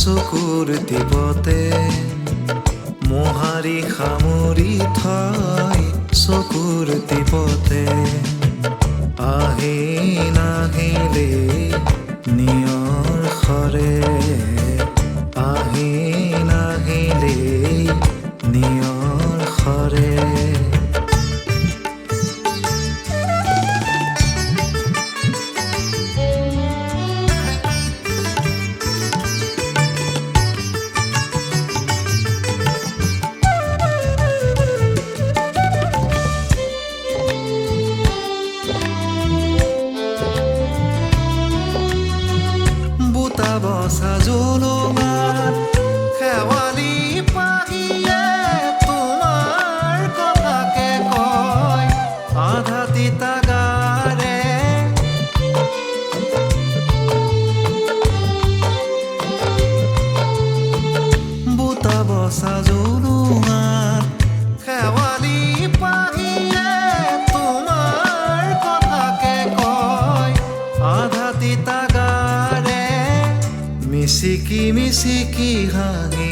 চকুৰ টিপতে মোহাৰি সামৰি থয় চকুৰ টিপতে আহি নাহিলে নিয়ৰ সৰে আহি নাহিলে নিয়ৰ সৰে বসা জুলুমাত শেৱালি পাহিয়ে তোমাৰ কথাকে কয় আধা তিতা গাৰে বুটা বসা জুলুমাত শেৱালি পাহিয়ে তোমাৰ কথাকে কয় আধা তিতা মিচিকি মিচিকি হাঁহি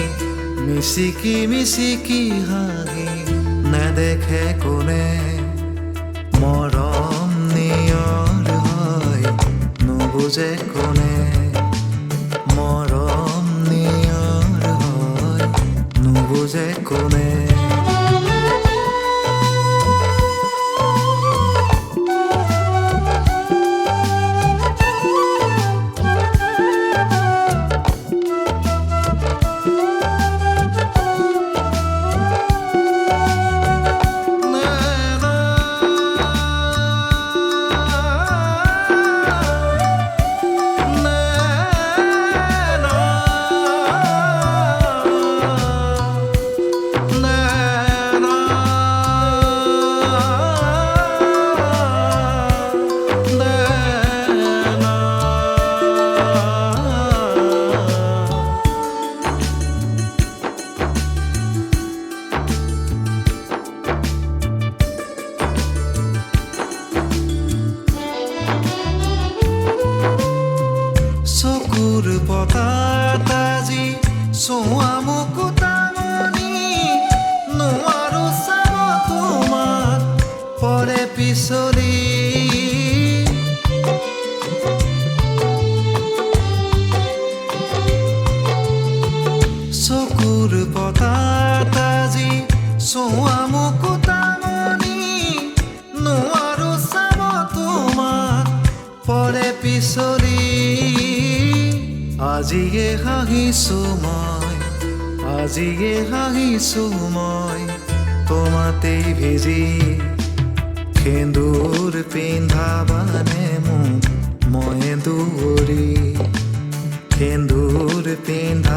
মিচিকি মিচিকি হাঁহি নেদেখে কোনে মৰম নিয়ৰ হয় নুবুজে কোনে মৰম নিয়ৰ হয় নুবুজে কোনে চকুৰ পতাত আজি চোৱা মুকুতামণি নোৱাৰো চাব তোমাক পৰে পিছলি চকুৰ পতাত আজি চোৱা মুকুতামণি নোৱাৰো চাব তোমাক পৰে পিছলি আজিয়ে হাঁহিছো মই তোমাতেই ভিজি সেন্দুৰ পিন্ধাবানে মোক মই দুৱৰী সেন্দুৰ পিন্ধা